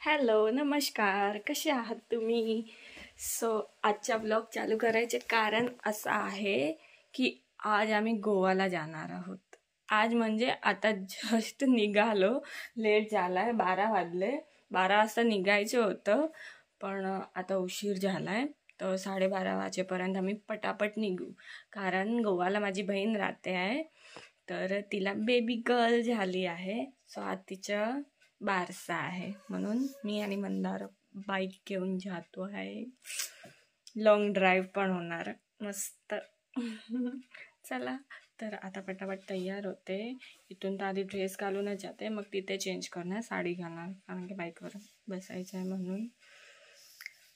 Hello, नमस्कार. कसे आहात तुम्ही? आजचा ब्लॉग चालू करायचे कारण असं आहे की आज आम्ही गोवाला जाणार आहोत. आज म्हणजे आता जस्ट निघालो. लेट झालाय, 12 वाजले. 12 वाजता निघायचं होतं, पण आता उशीर झालाय. तर 12:30 वाजेपर्यंत आम्ही पटापट निघू, कारण गोवाला माझी बहीण राहते आहे. तर तिला बेबी गर्ल झाली आहे. आज तिच्या बारसा आहे, म्हणून मी आणि मंदार बाईक घेऊन जातो आहे. लॉंग ड्राईव्ह पण होणार मस्त. चला, तर आता पटापट तयार होते. इथून तर आधी ड्रेस घालूनच जाते, मग तिथे चेंज करणार, साडी घालणार, कारण की बाईकवर बसायचं आहे म्हणून.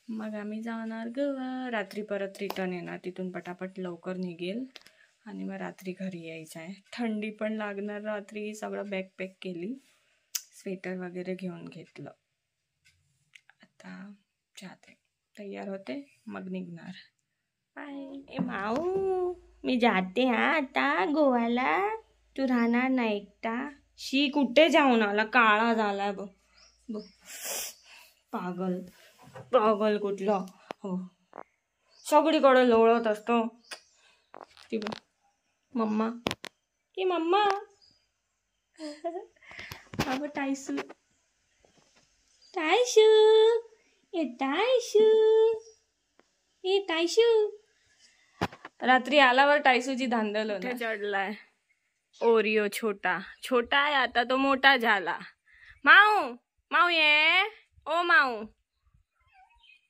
मग आम्ही जाणार गोवा. रात्री परत रिटर्न येणार. तिथून पटापट लवकर निघेल आणि मग रात्री घरी यायचं आहे. थंडी पण लागणार रात्री. सगळं बॅग पॅक केली, स्वेटर वगैरे घेऊन घेतलं. आता जाते, तयार होते, मग निघणार. बाय. ए माऊ, मी जाते हा आता गोव्याला. तू राहणार नाही एकटा? शी, कुठे जाऊन आला? काळा झालाय बघ. पागल पागल कुठलं. हो, सगळीकडे लोळत असतो. ती बघ, मम्मा. ए मम्मा. अगं टायसू, टायशू, ए टायशू, ए टायशू. रात्री आल्यावर टायसूची धांदल होती. चढलाय ओरिओ. छोटा छोटा आहे, आता तो मोठा झाला. माऊ, माऊ ये. ओ माऊ,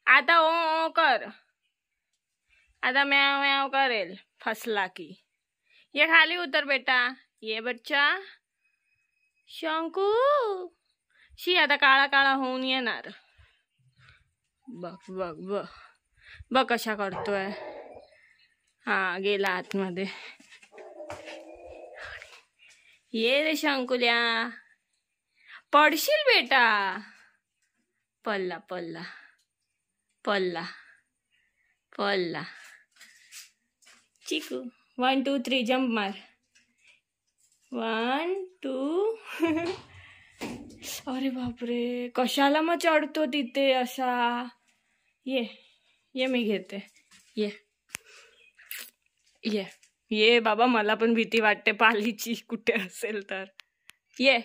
आता ओ ओ कर. आता म्याव म्याव करेल फसला की. ये खाली उतर बेटा. ये बच्चा शंकू. शी, आता काळा काळा होऊन येणार. बघ बघ बघ बघ कशा करतोय. हा, गेला आतमध्ये. ये रे शंकुल्या, पडशील बेटा. पल्ला पल्ला पल्ला पल्ला. चिकू, 1 2 3 जंप मार. 1 2. अरे बापरे, कशाला मग चढतो तिथे असा. ये ये, मी घेते. ये ये ये बाबा, मला पण भीती वाटते पालीची, कुठे असेल तर. ये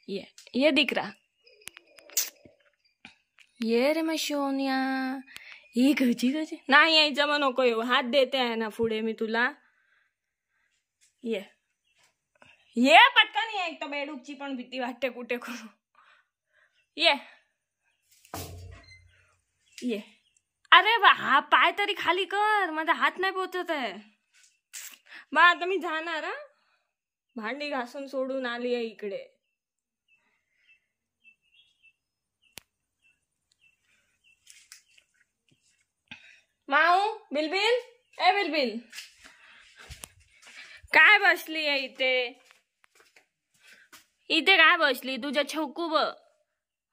ये ये दिकरा. ये रे मग शोनिया. ही गजी गजी नाही यायचं, मग नको येऊ. हात देते आहे ना पुढे मी तुला. ये ये पटकन ये. एक तर बेडूकची पण भीती वाटते, कुठे करू. ये ये. अरे हा, पाय तरी खाली कर, माझा हात नाही पोचत आहे. बा, आता मी जाणार हा. भांडी घासून सोडून आली आहे इकडे. माऊ, बिलबिल, ए बिलबिल, काय बसली आहे इथे? इथे काय बसली? तुझ्या छोकू बघ.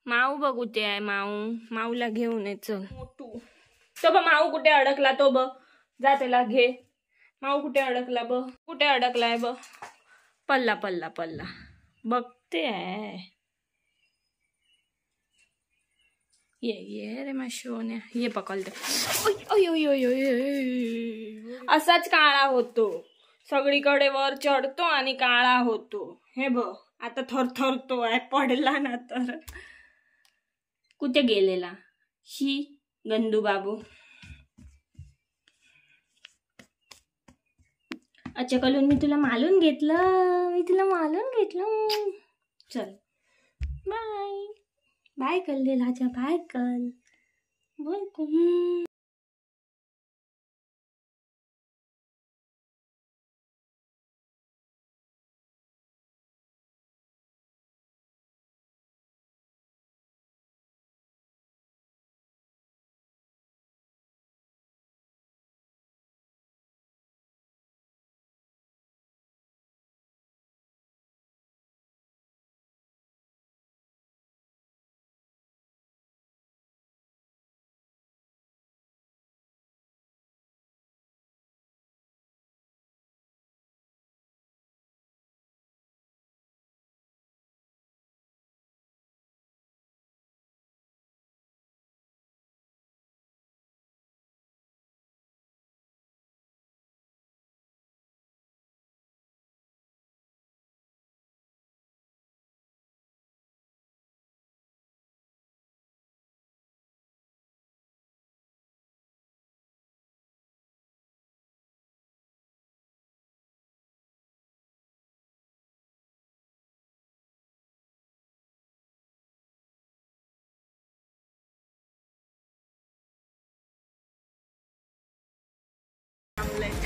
माऊ बघ कुठे आहे. माऊला घेऊन ये चल. मोठू तो बघ, माऊ कुठे अडकला तो बघ. जा त्याला घे. माऊ कुठे अडकला बघ, कुठे अडकलाय बघ. पल्ला पल्ला पल्ला बघते आहे. ये ये रे मशोन्या, ये पकडते. असाच काळा होतो, सगळीकडे वर चढतो आणि काळा होतो. हे बघ, आता थरथरतो आहे, पडला ना तर. कुठे गेलेला शी गंदू बाबू. अच्छा, कलून मी तुला मालून घेतलं. चल बाय बाय कल दे राजा, बाय कल बोल.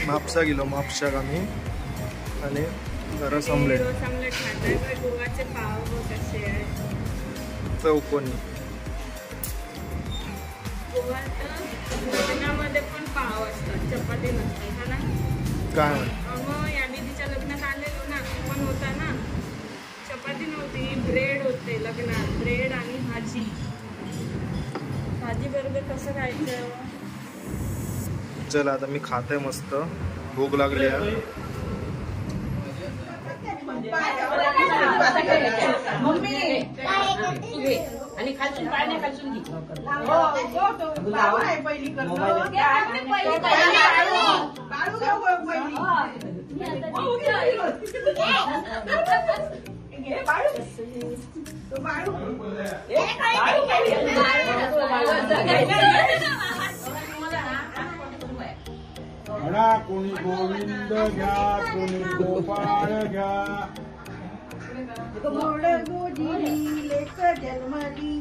म्हापसा गेलो, म्हापशाक आम्ही आणि रस ऑमलेट गोवाचे पाव कसे आहे चौकोनी. गोवात लग्नामध्ये पण पाव असतात, चपाती नसतात ना. काय मग या दीदीच्या लग्नात आलेलो ना, पण होता ना, चपाती नव्हती, ब्रेड होते लग्नात, ब्रेड आणि भाजी. भाजी बरोबर कसं खायचं? चला आता मी खाते, मस्त भूक लागली आहे. आणि खालसून पाणी खालसून घे. कोणी गोविंद घ्या, कोणी गोपाळ घ्या. गोड गोजिरी लेक जन्मली,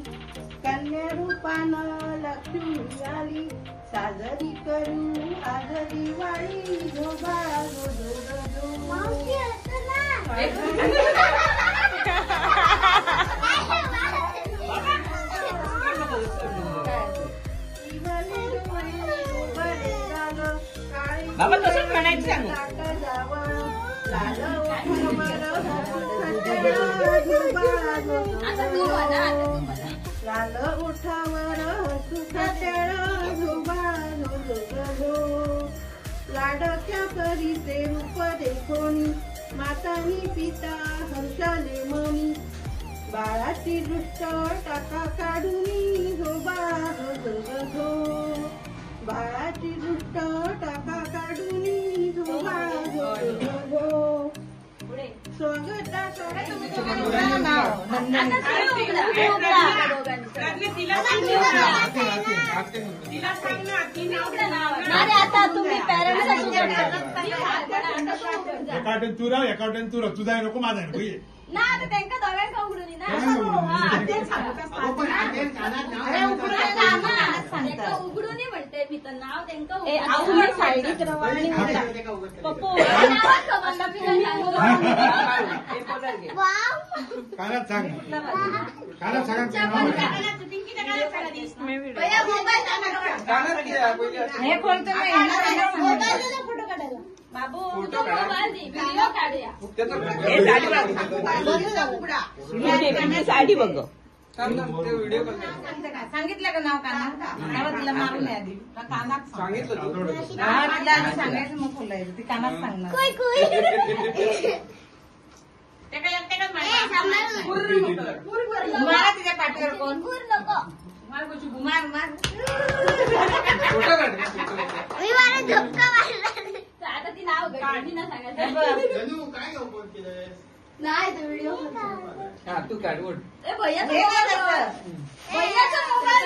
कन्या रूपानं लक्ष्मी आली. साजरी करू आज दिवाळी, झोबा गो झो झो. बाबा तसंच म्हणायचं सांगू. लाल उठावर सुखटळ झोबा झो. लाडक्या परीचे रूप देखोनी, मातानी पिता हर्षाले मनी. बाळाची दृष्ट टाका काढूनी, झोबा झो. बाळाची दृष्ट टाका काढूनी, झोबा झो. आता तुम्ही एकावटेन तू राह, एकावटेन तू राह. तुझा नको, माझा नको. ये ना आता त्यांना दोघांना उघडून उघडून म्हणते मी तर नाव त्यांना कानात सांग, कानात सांग. बाबू व्हिडिओ काढूया. साडी बघ. सांगितलं का नाव? कानात तिला मारून आधी कानात सांगितलं, सांगायचं मग बोलायचं. ती कानात सांगणार. मारा तिच्या पाठीवर कोण? मार मार. आता ती नाव गाडी ना सांगायचं नाही. तो व्हिडिओ तू काढ. भैयाचा मोबाईल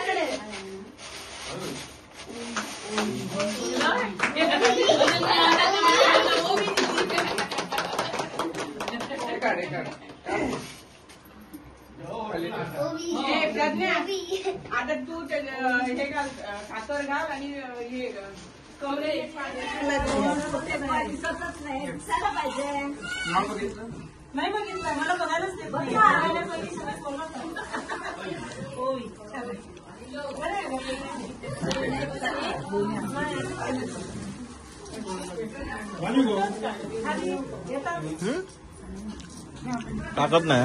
आता तू हे घाल, साखर घाल आणि हे कमरे दिसतच नाही. दिसायला पाहिजे. नाही बघितलं, मला बघायलाच नाही. टाकत नाही.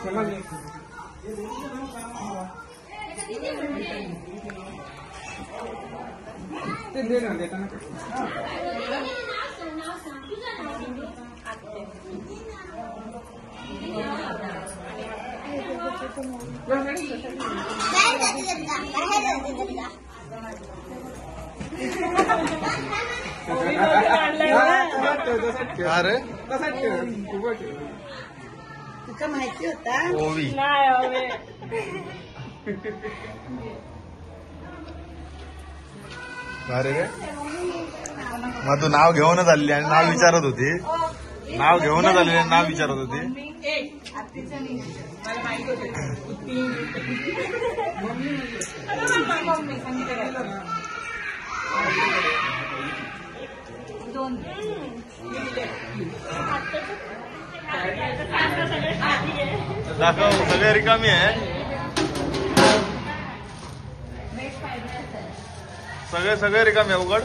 चला ते दे ना देताना अरे तुका माहिती होता ओवी नाही हवे. अरे रे मग तू नाव घेऊनच आली आणि नाव विचारत होती. नाव घेऊनच आलेली आणि नाव विचारत होती. आत्तीचं नाही. मला माहित होते मम्मी सांगितलं दोन दाखव सगळे रिकामी आहे. सगळे रिकामी आहे. उघड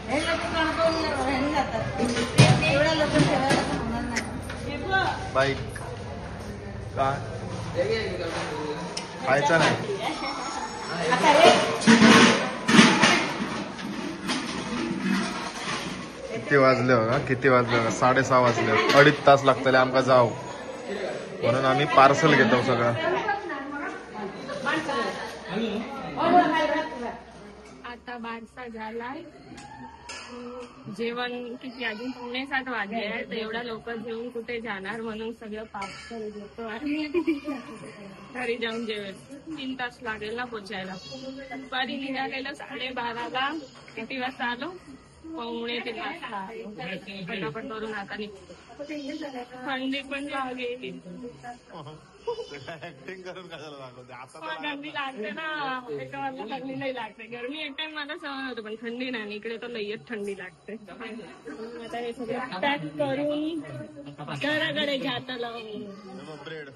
हे लोक ह्याने जातात. एवढ्या लोक ठेवायला पण होणार नाही. बाईक काय खायचं नाही. आता हे किती वाजले बघा. किती वाजले बघा. 6:30 वाजले. 2.5 तास लागतले आमका जाऊ. म्हणून आम्ही पार्सल घेतो सगळं. आता 12 झालाय. जेवण किती अजून 7:45 वाजले आहे. तर एवढ्या लोक जेवून कुठे जाणार म्हणून सगळं पार्सल घेतो आणि घरी जाऊन जेवेल. 3 तास लागेल ना पोचायला. दुपारी निघालेलं 12:30ला. किती वाजता आलो? 2:45 वाजता आलो. पटापट करून आता निघतो. थंडी पण लागेल. ऍक्टिंग करून कशाला दाखवते आता. थंडी लागते ना. एका मला थंडी नाही लागते. गरमी एक टाइम मला सहन होतं पण थंडी नाही. इकडे तर लयच थंडी लागते. आता हे सगळं पॅक करून घराकडे जात ब्रेड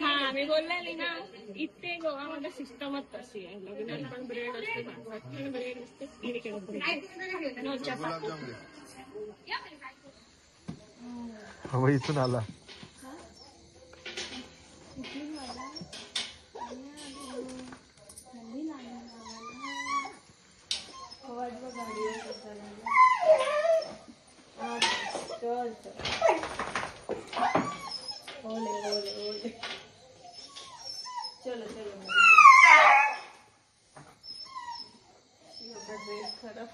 हा मी बोललेली ना. इथे गोवामध्ये सिस्टमच तशी आहे. लग्नात पण ब्रेड असते. पण ब्रेड असते. इकडे ब्रेड. नो चपाती. गुलाबजाम घे. इथून आला. चलो चलो. ड्रेस खराब